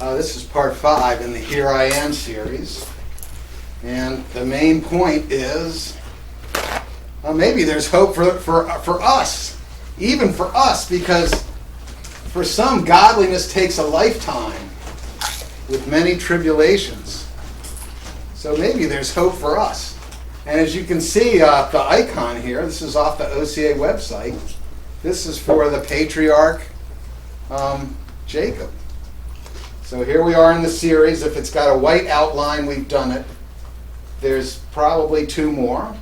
This is part 5 in the Here I Am series. And the main point is maybe there's hope for us, even for us, because for some, godliness takes a lifetime with many tribulations. So maybe there's hope for us. And as you can see, the icon here, this is off the OCA website. This is for the Patriarch Jacob. So here we are in the series. If it's got a white outline, we've done it. There's probably 2 more.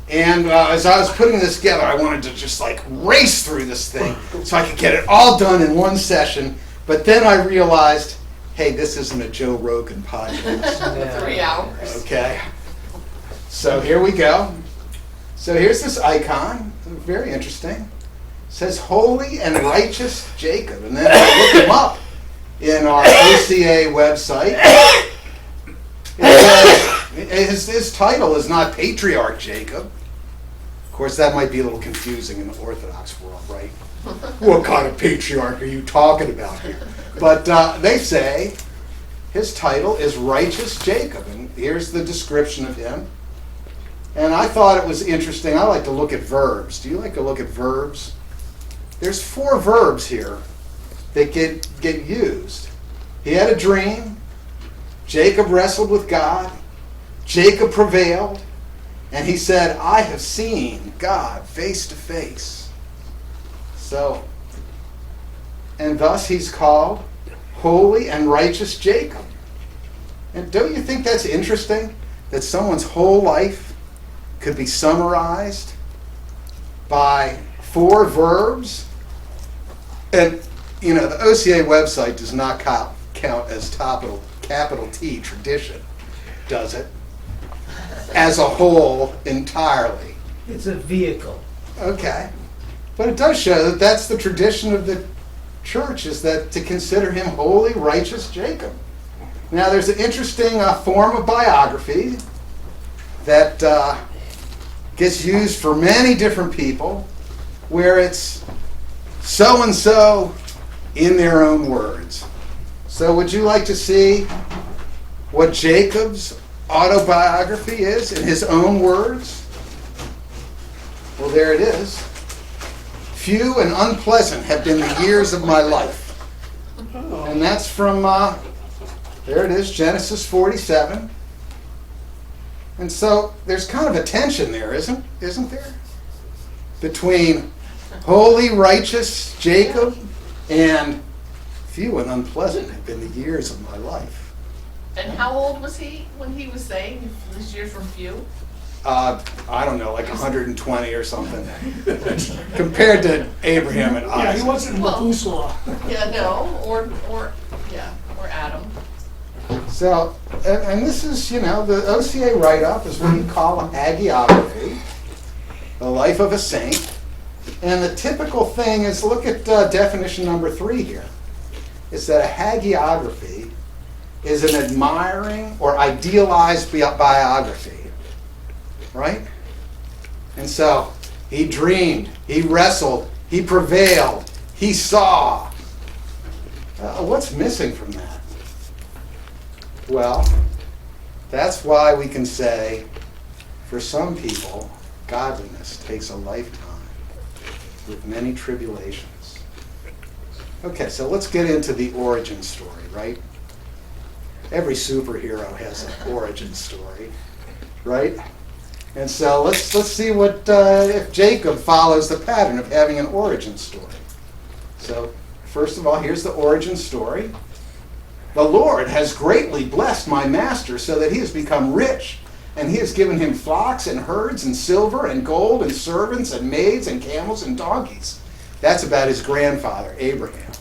And as I was putting this together, I wanted to just race through this thing so I could get it all done in one session. But then I realized, hey, this isn't a Joe Rogan podcast. 3 hours. Okay. So here we go. So here's this icon. Very interesting. It says Holy and Righteous Jacob. And then I looked him up in our OCA website. His title is not Patriarch Jacob. Of course, that might be a little confusing in the Orthodox world, right? What kind of patriarch are you talking about here? But they say his title is Righteous Jacob. And here's the description of him. And I thought it was interesting. I like to look at verbs. Do you like to look at verbs? There's 4 verbs here that get used. He had a dream. Jacob wrestled with God. Jacob prevailed. And he said, I have seen God face to face. So, and thus he's called Holy and Righteous Jacob. And don't you think that's interesting? That someone's whole life could be summarized by 4 verbs? And you know, the OCA website does not count as capital T tradition, does it? As a whole, entirely. It's a vehicle. Okay. But it does show that that's the tradition of the church, is that to consider him Holy, Righteous Jacob. Now, there's an interesting form of biography that gets used for many different people, where it's so-and-so in their own words. So would you like to see what Jacob's autobiography is in his own words? Well, there it is. Few and unpleasant have been the years of my life. And that's from, there it is, Genesis 47. And so there's kind of a tension there, isn't there? Between Holy, Righteous Jacob and few and unpleasant have been the years of my life. And how old was he when he was saying this year's from few? I don't know, like 120 or something, compared to Abraham and Isaac. Yeah, he wasn't Methuselah. Yeah, no, or Adam. So, and this is, the OCA write-up is what you call a hagiography, the life of a saint. And the typical thing is, look at definition number 3 here. It's that a hagiography is an admiring or idealized biography. Right? And so, he dreamed, he wrestled, he prevailed, he saw. What's missing from that? Well, that's why we can say, for some people, godliness takes a lifetime with many tribulations. Okay, so let's get into the origin story, right? Every superhero has an origin story, right? And so let's see what if Jacob follows the pattern of having an origin story. So first of all, here's the origin story. The Lord has greatly blessed my master so that he has become rich, and he has given him flocks and herds and silver and gold and servants and maids and camels and donkeys. That's about his grandfather, Abraham.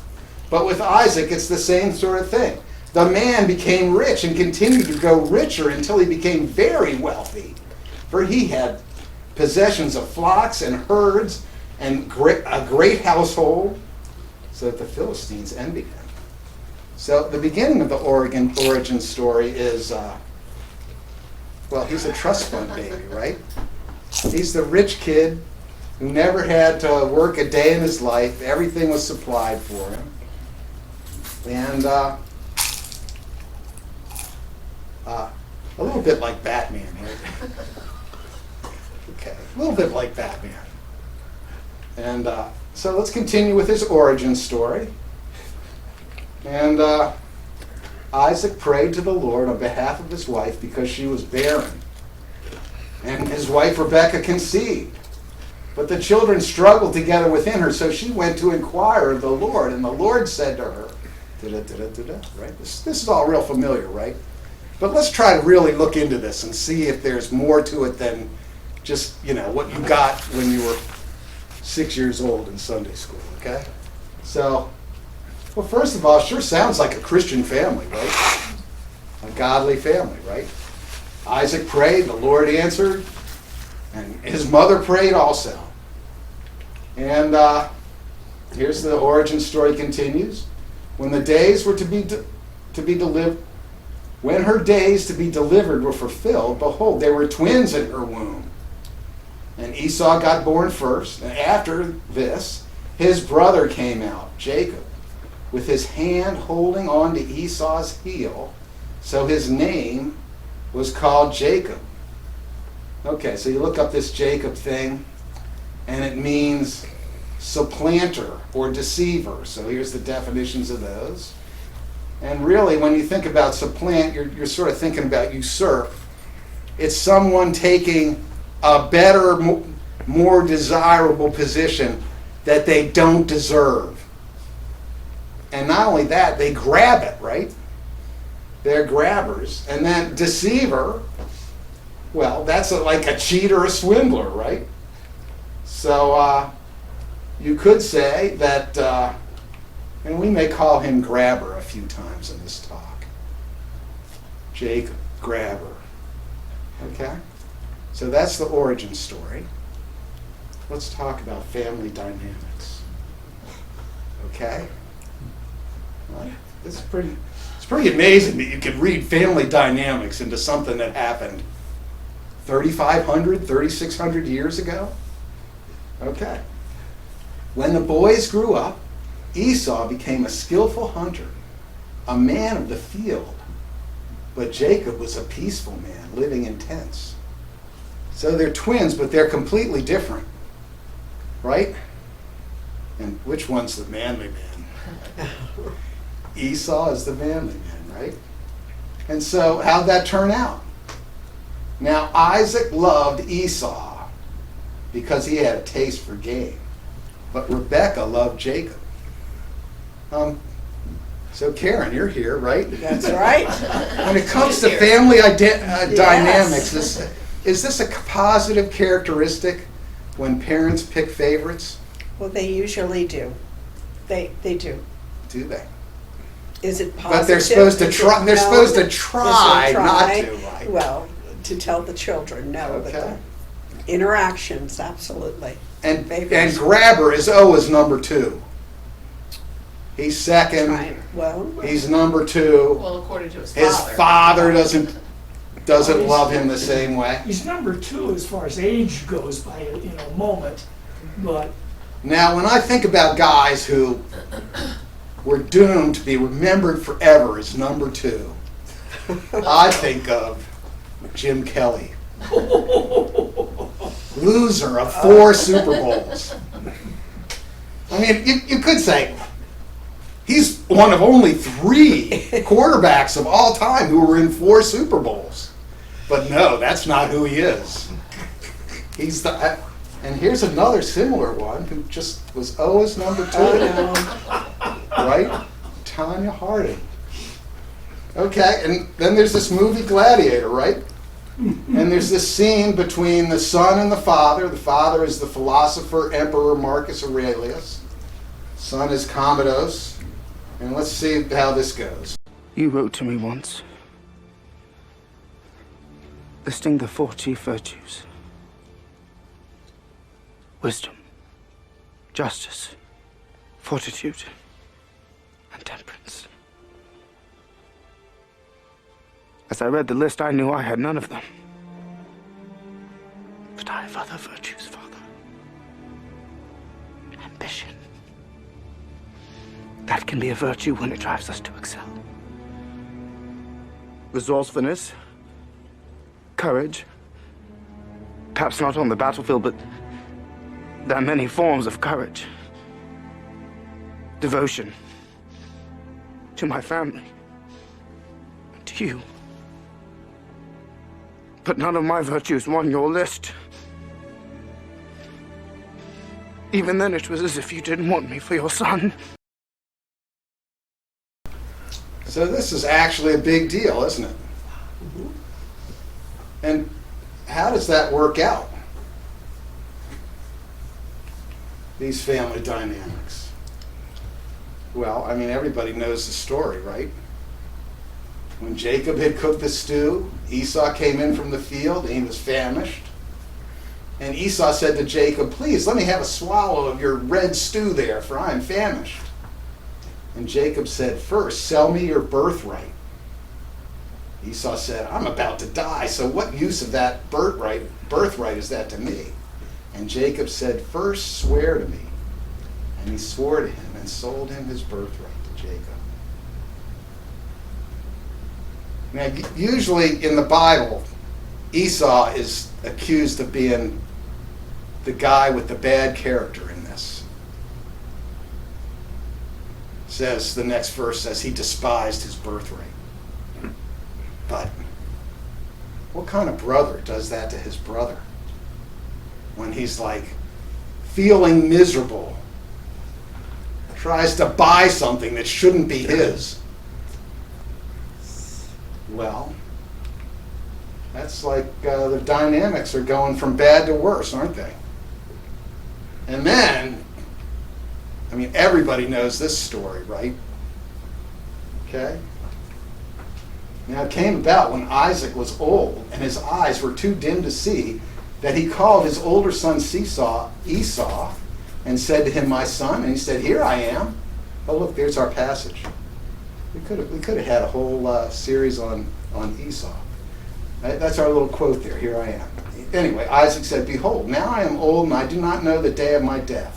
But with Isaac, it's the same sort of thing. The man became rich and continued to grow richer until he became very wealthy. For he had possessions of flocks and herds and a great household, so that the Philistines envied him. So the beginning of the origin story is, he's a trust fund baby, right? He's the rich kid who never had to work a day in his life. Everything was supplied for him. And a little bit like Batman, right? Okay, a little bit like Batman. And so let's continue with his origin story. And Isaac prayed to the Lord on behalf of his wife because she was barren. And his wife Rebekah conceived. But the children struggled together within her, so she went to inquire of the Lord. And the Lord said to her, right? This is all real familiar, right? But let's try to really look into this and see if there's more to it than just, what you got when you were 6 years old in Sunday school, okay? So, well, first of all, it sure sounds like a Christian family, right? A godly family, right? Isaac prayed, the Lord answered, and his mother prayed also. And here's the origin story continues. When the days were to be delivered, when her days to be delivered were fulfilled, behold, there were twins in her womb. And Esau got born first, and after this, his brother came out, Jacob, with his hand holding on to Esau's heel, so his name was called Jacob. Okay, so you look up this Jacob thing, and it means supplanter or deceiver. So here's the definitions of those. And really, when you think about supplant, you're sort of thinking about usurp. It's someone taking a better, more desirable position that they don't deserve. And not only that, they grab it, right? They're grabbers. And then deceiver, well, that's like a cheat or a swindler, right? So you could say that, and we may call him grabber a few times in this talk. Jacob, grabber. Okay? So that's the origin story. Let's talk about family dynamics. Okay? Well, it's pretty amazing that you could read family dynamics into something that happened 3,500, 3,600 years ago. Okay. When the boys grew up, Esau became a skillful hunter, a man of the field. But Jacob was a peaceful man, living in tents. So they're twins, but they're completely different. Right? And which one's the manly man? Esau is the manly man, right? And so how'd that turn out? Now Isaac loved Esau because he had a taste for game. But Rebekah loved Jacob. So Karen, you're here, right? That's right. When it comes to family dynamics, is this a positive characteristic when parents pick favorites? Well, they usually do. They do. Do they? Is it positive? But they're supposed to try. They're supposed to try not to, right? Well, to tell the children no, Okay. but the interactions, absolutely. And Favorites. grabber is always number 2. He's second. Trying. Well, He's number 2. Well, according to his Father doesn't love him the same way. He's number 2 as far as age goes by a moment, but Now, when I think about guys who were doomed to be remembered forever as number 2, I think of Jim Kelly. Loser of 4 Super Bowls. I mean, you could say he's one of only 3 quarterbacks of all time who were in 4 Super Bowls. But no, that's not who he is. He's the... And here's another similar one who just was always number 2. Right? Tanya Harding. Okay, and then there's this movie Gladiator, right? And there's this scene between the son and the father. The father is the philosopher Emperor Marcus Aurelius. Son is Commodus. And let's see how this goes. You wrote to me once, listing the 4 chief virtues: wisdom, justice, fortitude, and temperance. As I read the list, I knew I had none of them. But I have other virtues, Father. Ambition, That can be a virtue when it drives us to excel. Resourcefulness, courage, perhaps not on the battlefield, but there are many forms of courage. Devotion to my family, to you. But none of my virtues won your list. Even then, it was as if you didn't want me for your son. So this is actually a big deal, isn't it? And how does that work out? These family dynamics. Well, I mean, everybody knows the story, right? When Jacob had cooked the stew, Esau came in from the field and he was famished. And Esau said to Jacob, "Please, let me have a swallow of your red stew there, for I am famished." And Jacob said, "First, sell me your birthright." Esau said, "I'm about to die, so what use of that birthright is that to me?" And Jacob said, "First, swear to me." And he swore to him and sold him his birthright to Jacob. Now, usually in the Bible, Esau is accused of being the guy with the bad character in this. Says, the next verse says, he despised his birthright. But what kind of brother does that to his brother? When he's like feeling miserable, tries to buy something that shouldn't be his. Well, that's like the dynamics are going from bad to worse, aren't they? And then, I mean, everybody knows this story, right? Okay? Now, it came about when Isaac was old and his eyes were too dim to see that he called his older son Esau and said to him, "My son," and he said, "Here I am." Oh, look, there's our passage. We could have had a whole series on Esau. That's our little quote there. Here I am. Anyway, Isaac said, "Behold, now I am old and I do not know the day of my death.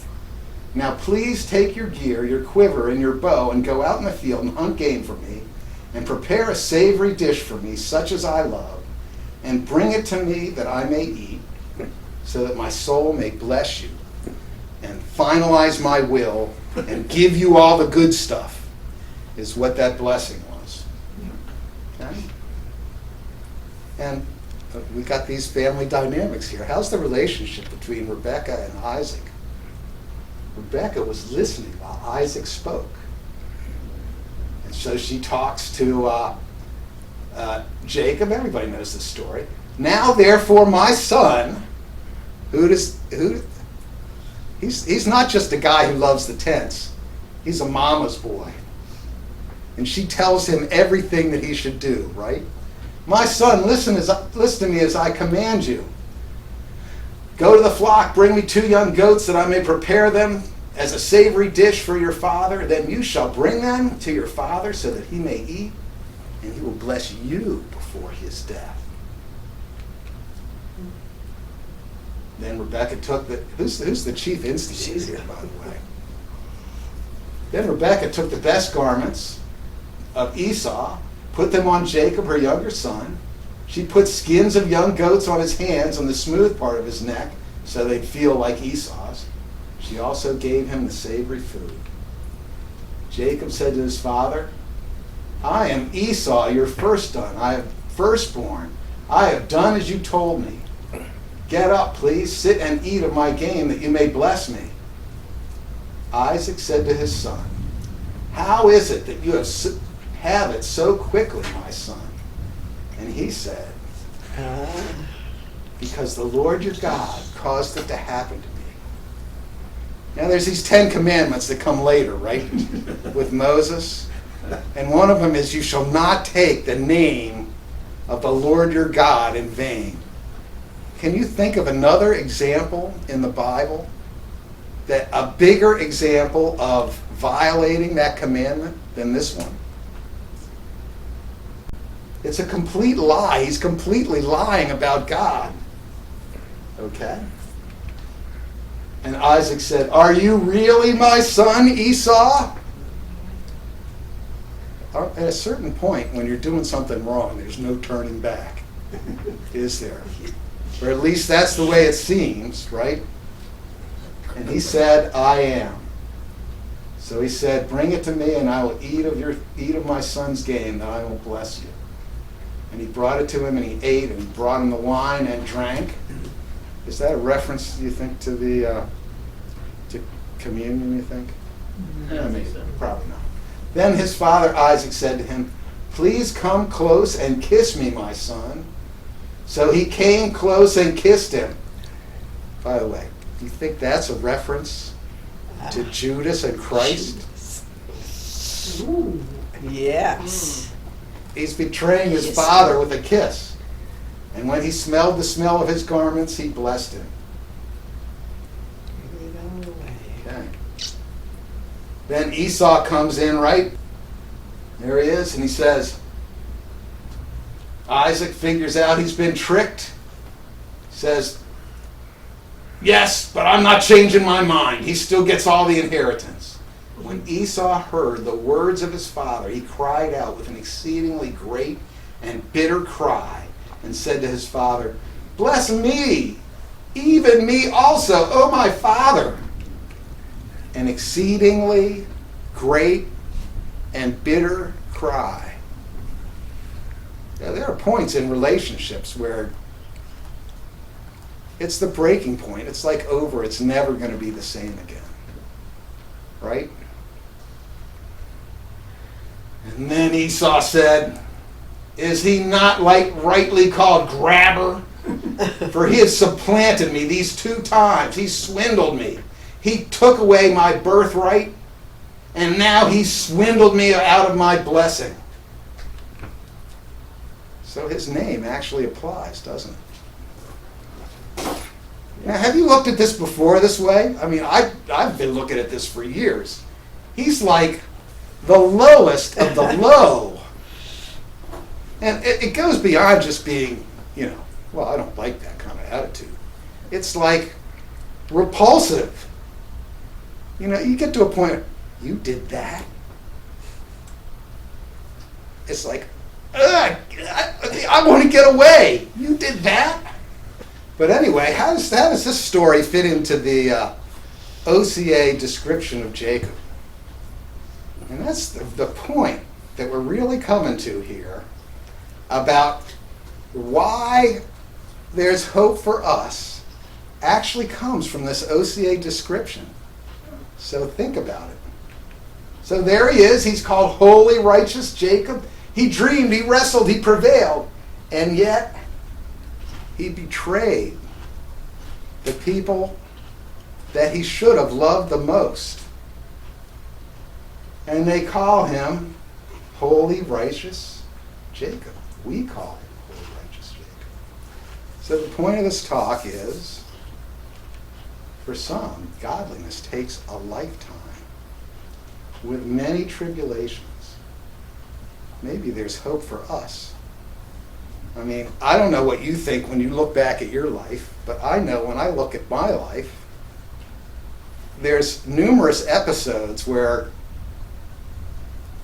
Now please take your gear, your quiver, and your bow and go out in the field and hunt game for me and prepare a savory dish for me, such as I love, and bring it to me that I may eat, so that my soul may bless you and finalize my will and give you all the good stuff," is what that blessing was. Okay? And we got these family dynamics here. How's the relationship between Rebekah and Isaac? Rebekah was listening while Isaac spoke. And so she talks to Jacob. Everybody knows this story. "Now, therefore, my son," he's not just a guy who loves the tents. He's a mama's boy. And she tells him everything that he should do, right? "My son, listen to me as I command you. Go to the flock, bring me 2 young goats that I may prepare them as a savory dish for your father. Then you shall bring them to your father so that he may eat, and he will bless you before his death." Then Rebekah took who's the chief instigator here, by the way? Then Rebekah took the best garments of Esau, put them on Jacob, her younger son. She put skins of young goats on his hands, on the smooth part of his neck, so they'd feel like Esau's. She also gave him the savory food. Jacob said to his father, "I am Esau, your firstborn. I have done as you told me. Get up, please, sit and eat of my game, that you may bless me." Isaac said to his son, "How is it that you have it so quickly, my son?" And he said, "Because the Lord your God caused it to happen to me." Now there's these 10 commandments that come later, right? With Moses. And one of them is, "You shall not take the name of the Lord your God in vain." Can you think of another example in the Bible, that a bigger example of violating that commandment than this one? It's a complete lie. He's completely lying about God. Okay? And Isaac said, "Are you really my son, Esau?" at a certain point, when you're doing something wrong, there's no turning back, is there? Or at least that's the way it seems, right? And he said, I am. So he said, bring it to me, and I will eat of my son's game, that I will bless you. And he brought it to him, and he ate, and he brought him the wine and drank. Is that a reference, do you think, to the to communion, you think? I think so. Probably not. Then his father Isaac said to him, please come close and kiss me, my son. So he came close and kissed him. By the way, do you think that's a reference to Judas and Christ? Ooh, yes. He's betraying his Yes. father with a kiss. And when he smelled the smell of his garments, he blessed him. Okay. Then Esau comes in, right? There he is, and he says, Isaac figures out he's been tricked. Says, yes, but I'm not changing my mind. He still gets all the inheritance. When Esau heard the words of his father, he cried out with an exceedingly great and bitter cry and said to his father, bless me, even me also, O my father. An exceedingly great and bitter cry. Now, there are points in relationships where it's the breaking point. It's like over. It's never going to be the same again. Right? And then Esau said, is he not like rightly called grabber? For he has supplanted me these 2 times. He swindled me. He took away my birthright, and now he swindled me out of my blessing. So his name actually applies, doesn't it? Now, have you looked at this before this way? I mean, I've been looking at this for years. He's like the lowest of the low. And it goes beyond just being, well, I don't like that kind of attitude. It's like repulsive. You get to a point, you did that? It's like, ugh, I want to get away. You did that? But anyway, how does this story fit into the OCA description of Jacob? And that's the point that we're really coming to here about why there's hope for us actually comes from this OCA description. So think about it. So there he is. He's called Holy Righteous Jacob. He dreamed, he wrestled, he prevailed. And yet, he betrayed the people that he should have loved the most. And they call him Holy Righteous Jacob. We call him Holy Righteous Jacob. So the point of this talk is, for some, godliness takes a lifetime with many tribulations. Maybe there's hope for us. I mean, I don't know what you think when you look back at your life, but I know when I look at my life, there's numerous episodes where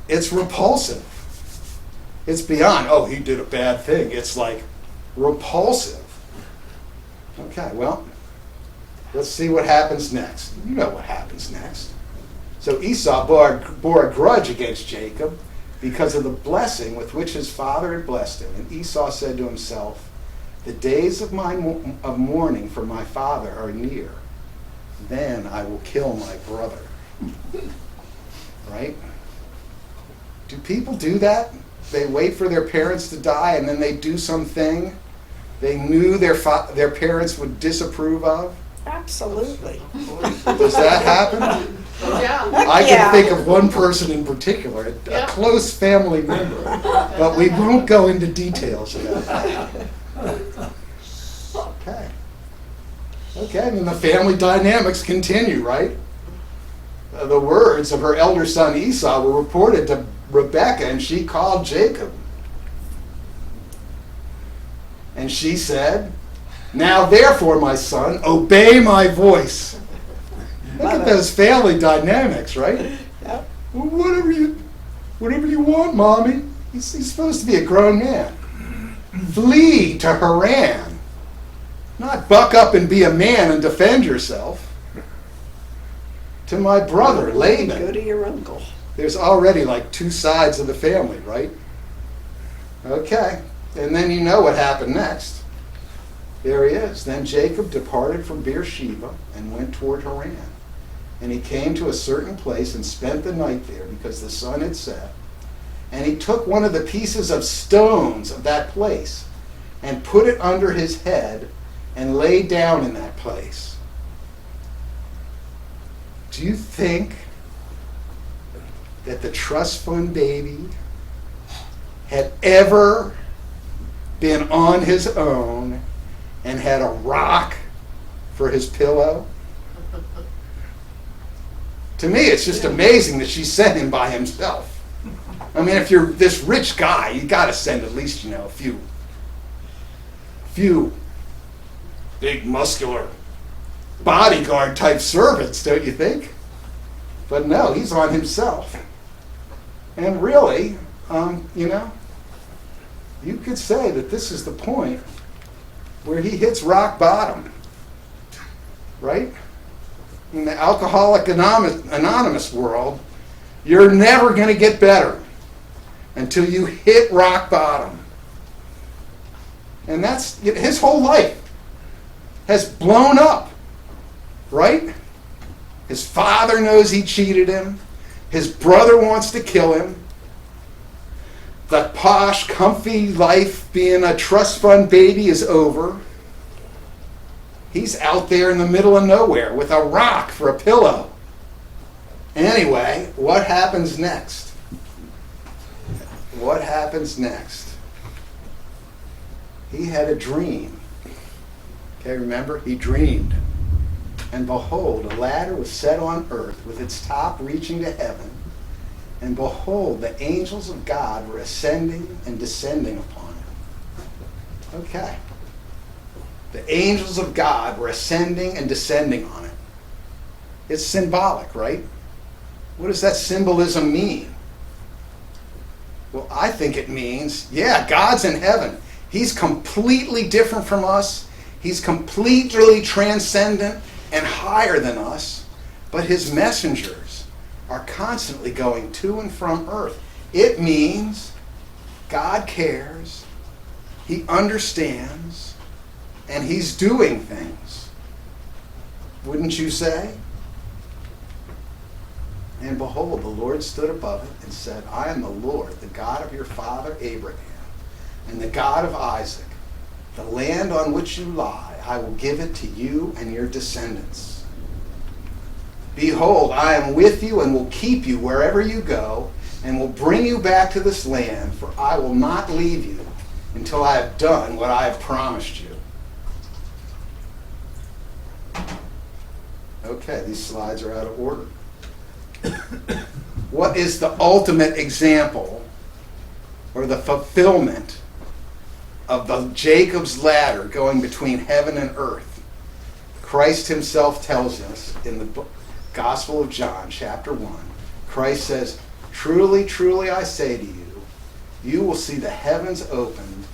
it's repulsive. It's beyond, oh, he did a bad thing. It's like repulsive. Okay, well, let's see what happens next. You know what happens next. So Esau bore a grudge against Jacob because of the blessing with which his father had blessed him. And Esau said to himself, the days of mourning for my father are near. Then I will kill my brother. Right? Do people do that? They wait for their parents to die and then they do something they knew their parents would disapprove of? Absolutely. Does that happen? Yeah. I Yeah. can think of one person in particular, a Yeah. close family member, but we won't go into details about that. Okay, and then the family dynamics continue, right? The words of her elder son Esau were reported to Rebekah, and she called Jacob. And she said, now therefore, my son, obey my voice. Look at those family dynamics, right? Yep. Well, whatever you... Whatever you want, Mommy. He's supposed to be a grown man. Flee to Haran. Not buck up and be a man and defend yourself. To my brother, Laban. Go to your uncle. There's already like two sides of the family, right? Okay. And then you know what happened next. There he is. Then Jacob departed from Beersheba and went toward Haran. And he came to a certain place and spent the night there because the sun had set. And he took one of the pieces of stones of that place and put it under his head and lay down in that place. Do you think that the trust fund baby had ever been on his own and had a rock for his pillow? To me, it's just amazing that she sent him by himself. I mean, if you're this rich guy, you got to send at least, a few big, muscular, bodyguard type servants, don't you think? But no, he's on himself. And really, you could say that this is the point where he hits rock bottom, right? In the Alcoholic Anonymous world, you're never going to get better until you hit rock bottom. And that's, his whole life has blown up, right? His father knows he cheated him. His brother wants to kill him. The posh, comfy life being a trust fund baby is over. He's out there in the middle of nowhere with a rock for a pillow. Anyway, what happens next? What happens next? He had a dream. Okay, remember? He dreamed. And behold, a ladder was set on earth with its top reaching to heaven. And behold, the angels of God were ascending and descending upon it. Okay. The angels of God were ascending and descending on it. It's symbolic, right? What does that symbolism mean? Well, I think it means, God's in heaven. He's completely different from us. He's completely transcendent and higher than us. But his messengers are constantly going to and from earth. It means God cares, he understands, and he's doing things. Wouldn't you say? And behold, the Lord stood above it and said, I am the Lord, the God of your father Abraham, and the God of Isaac. The land on which you lie, I will give it to you and your descendants. Behold, I am with you and will keep you wherever you go, and will bring you back to this land, for I will not leave you until I have done what I have promised you. Okay, these slides are out of order. What is the ultimate example or the fulfillment of the Jacob's ladder going between heaven and earth? Christ himself tells us in the Gospel of John, chapter 1. Christ says, truly, truly, I say to you, you will see the heavens opened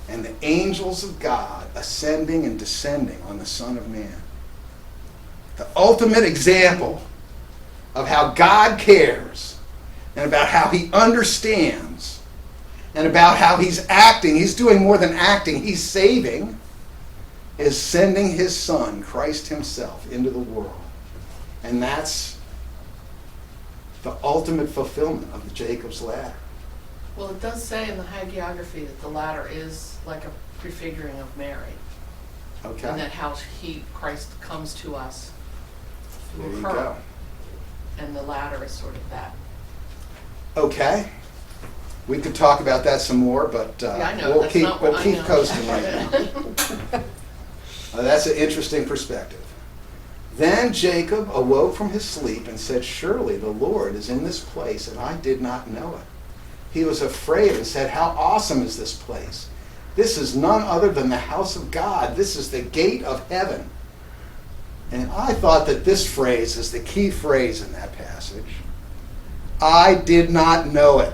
and the angels of God ascending and descending on the Son of Man. The ultimate example of how God cares and about how he understands and about how he's acting. He's doing more than acting. He's saving, is sending his Son, Christ himself, into the world. And that's the ultimate fulfillment of the Jacob's ladder. Well, it does say in the Hagiography that the ladder is like a prefiguring of Mary. Okay. And that how Christ comes to us There through you her. go. And the ladder is sort of that. Okay. We could talk about that some more, but I know, we'll that's keep not what we'll I keep know. coasting right now. That's an interesting perspective. Then Jacob awoke from his sleep and said, surely the Lord is in this place, and I did not know it. He was afraid and said, how awesome is this place? This is none other than the house of God. This is the gate of heaven. And I thought that this phrase is the key phrase in that passage. I did not know it.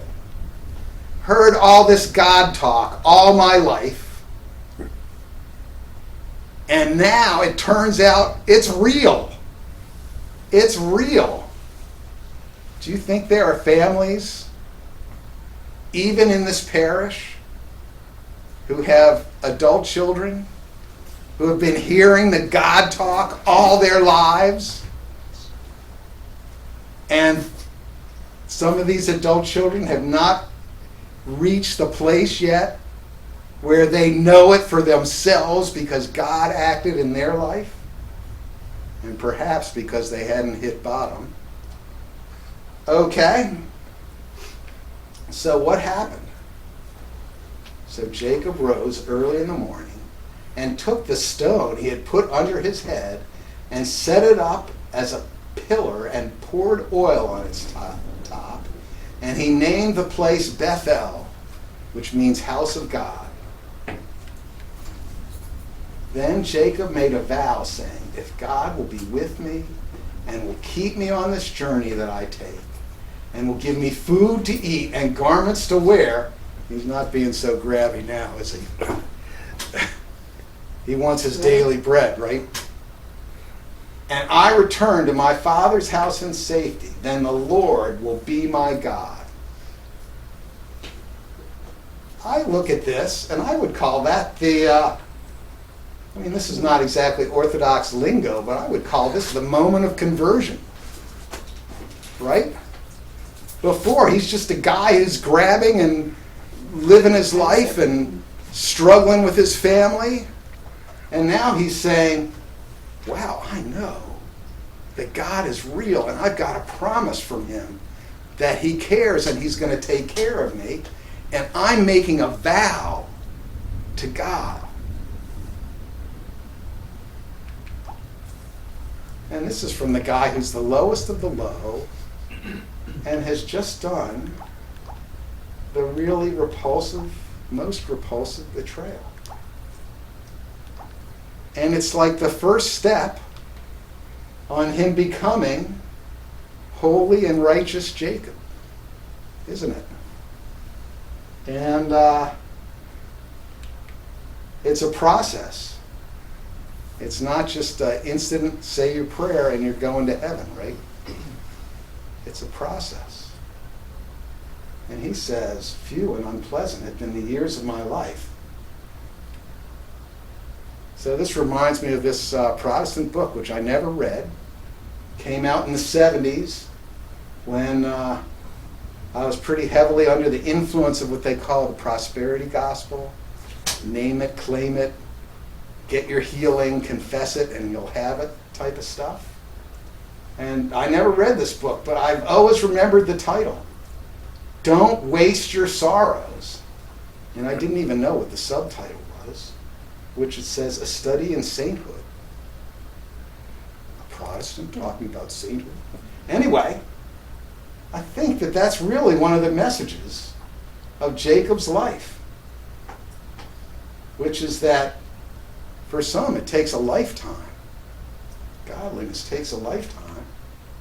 heard all this God talk all my life, and now it turns out it's real. It's real. Do you think there are families, even in this parish, who have adult children who have been hearing the God talk all their lives? And some of these adult children have not reached the place yet where they know it for themselves because God acted in their life, and perhaps because they hadn't hit bottom. Okay, so what happened? So Jacob rose early in the morning and took the stone he had put under his head and set it up as a pillar and poured oil on its top. And he named the place Bethel, which means house of God. Then Jacob made a vow, saying, if God will be with me and will keep me on this journey that I take, and will give me food to eat and garments to wear, he's not being so grabby now, is he? He wants his daily bread, right? And I return to my father's house in safety, then the Lord will be my God. I look at this, and I would call that this is not exactly Orthodox lingo, but I would call this the moment of conversion. Right? Before, he's just a guy who's grabbing and living his life and struggling with his family. And now he's saying, wow, I know that God is real, and I've got a promise from him that he cares and he's going to take care of me. And I'm making a vow to God. And this is from the guy who's the lowest of the low and has just done the really repulsive, most repulsive betrayal. And it's like the first step on him becoming holy and righteous Jacob, isn't it? And it's a process. It's not just an instant say your prayer and you're going to heaven, right? It's a process. And he says, few and unpleasant have been the years of my life. So this reminds me of this Protestant book, which I never read. Came out in the 70s when I was pretty heavily under the influence of what they call the prosperity gospel. Name it, claim it, get your healing, confess it, and you'll have it type of stuff. And I never read this book, but I've always remembered the title. Don't Waste Your Sorrows. And I didn't even know what the subtitle was, which it says, A Study in Sainthood. A Protestant talking about sainthood. Anyway, I think that that's really one of the messages of Jacob's life, which is that for some it takes a lifetime. Godliness takes a lifetime.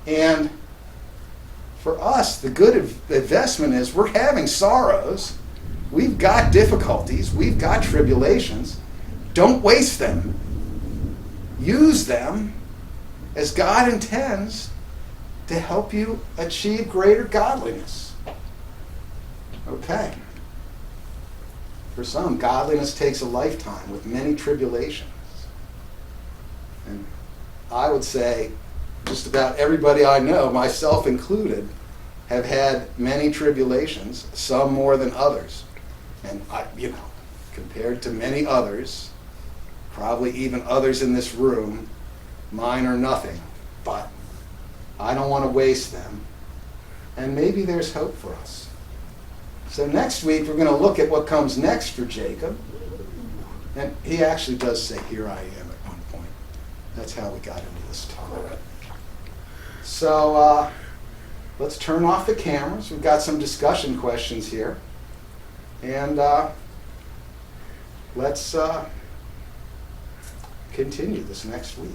And for us, the good investment is we're having sorrows. We've got difficulties. We've got tribulations. Don't waste them. Use them as God intends to help you achieve greater godliness. Okay. For some, godliness takes a lifetime with many tribulations. And I would say just about everybody I know, myself included, have had many tribulations, some more than others. And compared to many others, probably even others in this room, mine are nothing. But I don't want to waste them. And maybe there's hope for us. So next week we're going to look at what comes next for Jacob. And he actually does say, here I am at one point. That's how we got into this talk. So let's turn off the cameras. We've got some discussion questions here. And let's continue this next week.